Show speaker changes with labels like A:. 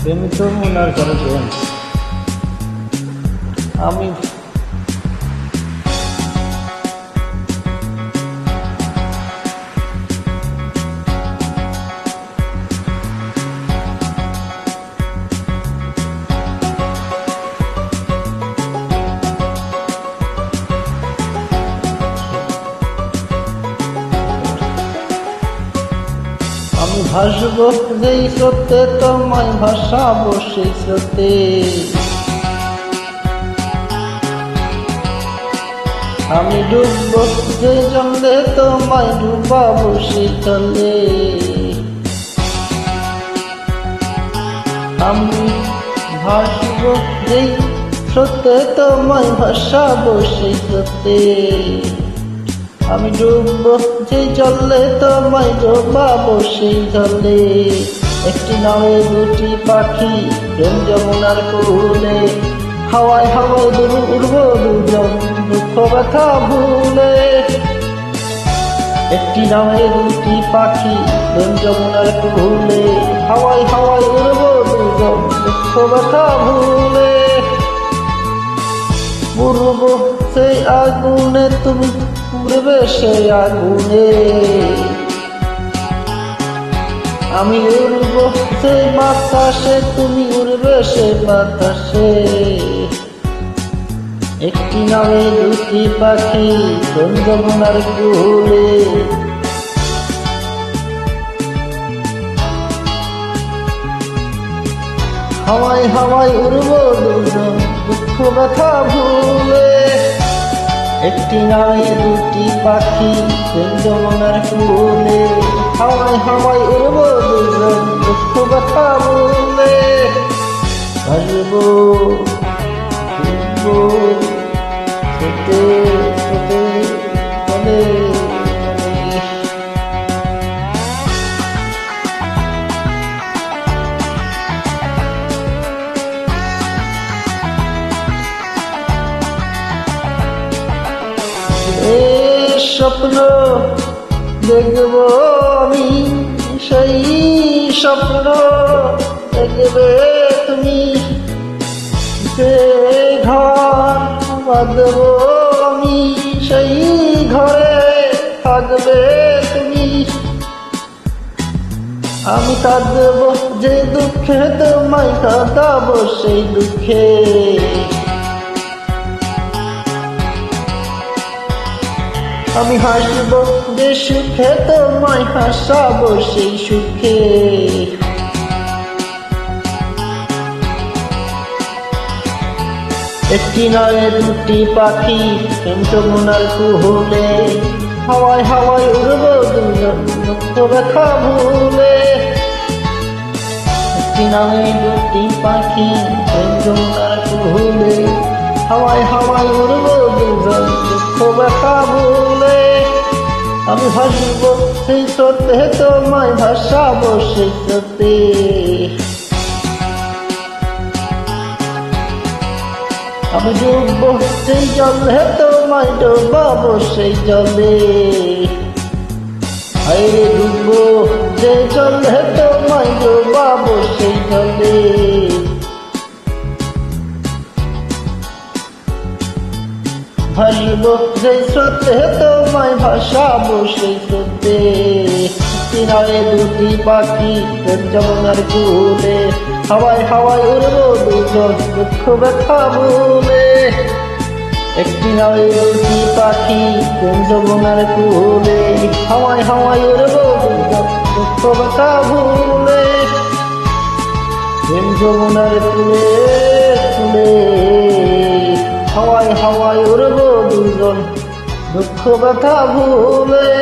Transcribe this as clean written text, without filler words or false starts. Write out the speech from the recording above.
A: প্রেম যমুনার ঘরে প্রেম। আমি ভাসব যেই স্রোতে, তোমায় ভাসাবো সেই স্রোতে। আমি ডুবব যে জলে, তোমায় ডুবাবো সেই জলে। আমি ভাসব যেই স্রোতে, তোমায় ভাসাবো সেই স্রোতে। আমি ডুবব যে জলে, তোমায় ডোবাবো সেই জলে। একটি নাওয়ে দুটি পাখি, প্রেম যমুনার কূলে। হাওয়ায় হাওয়ায় উড়ব দুজন, দুঃখ ব্যথা ভুলে। একটি নাওয়ে দুটি পাখি, প্রেম যমুনার কূলে। হাওয়ায় হাওয়ায় উড়ব দুজন, দুঃখ ব্যথা ভুলে। উড়ব সেই আগুনে, তুমি উড়বে সেই আগুনে। আমি উড়ব সেই বাতাসে, তুমি উড়বে সেই বাতাসে। একটি নামে দুটি পাখি, প্রেম যমুনার কূলে। হাওয়ায় হাওয়ায় উড়ব দুজন, দুঃখ ব্যথা ভুলে। একটি নামে দুটি পাখি, প্রেম যমুনার কূলে। হাওয়ায় হাওয়ায় উড়ব দুজন, দুঃখ ব্যথা ভুলে। ভাসব উড়ব স্রোতে স্রোতে চলে। স্বপ্ন দেখব আমি, সেই স্বপ্ন দেখবে তুমি। যে ঘর বাঁধব আমি, সেই ঘরে থাকবে তুমি। আমি কাঁদব যে দুঃখে, তোমায় কাঁদাবো সেই দুঃখে। আমি হাসব যে সুখে, তোমায় হাসাবো সেই সুখে। একটি নয় দুটি পাখি, প্রেম যমুনার কূলে। হাওয়ায় হাওয়ায় উড়ব দুজন, দুঃখ ব্যথা ভুলে। একটি নয় দুটি পাখি, প্রেম যমুনার কূলে। হাওয়ায় হাওয়ায় উড়ব দুজন, দুঃখ ব্যথা ভুলে। আমি ভাসব সেই স্রোতে, তোমায় ভাসাবো সেই স্রোতে। আমি ডুবব সেই জলে, তোমায় ডোবাবো সেই জলে। হায়রে ডুবব যে জলে, তোমায় ডোবাবো সেই জলে। ভাসব সেই স্রোতে, তোমায় ভাসাবো সেই স্রোতে। কিনারে দুটি পাখি, প্রেম যমুনার কূলে। হাওয়ায় হাওয়ায় উড়ব দুজন, দুঃখ ব্যথা ভুলে। একটি নয় দুটি পাখি, প্রেম যমুনার কূলে। হাওয়ায় হাওয়ায় উড়ব দুজন, দুঃখ ব্যথা ভুলে। প্রেম যমুনার কূলে কূলে। হাওয়ায় হাওয়ায় উড়ব দুজন, দুঃখ ব্যথা ভুলে।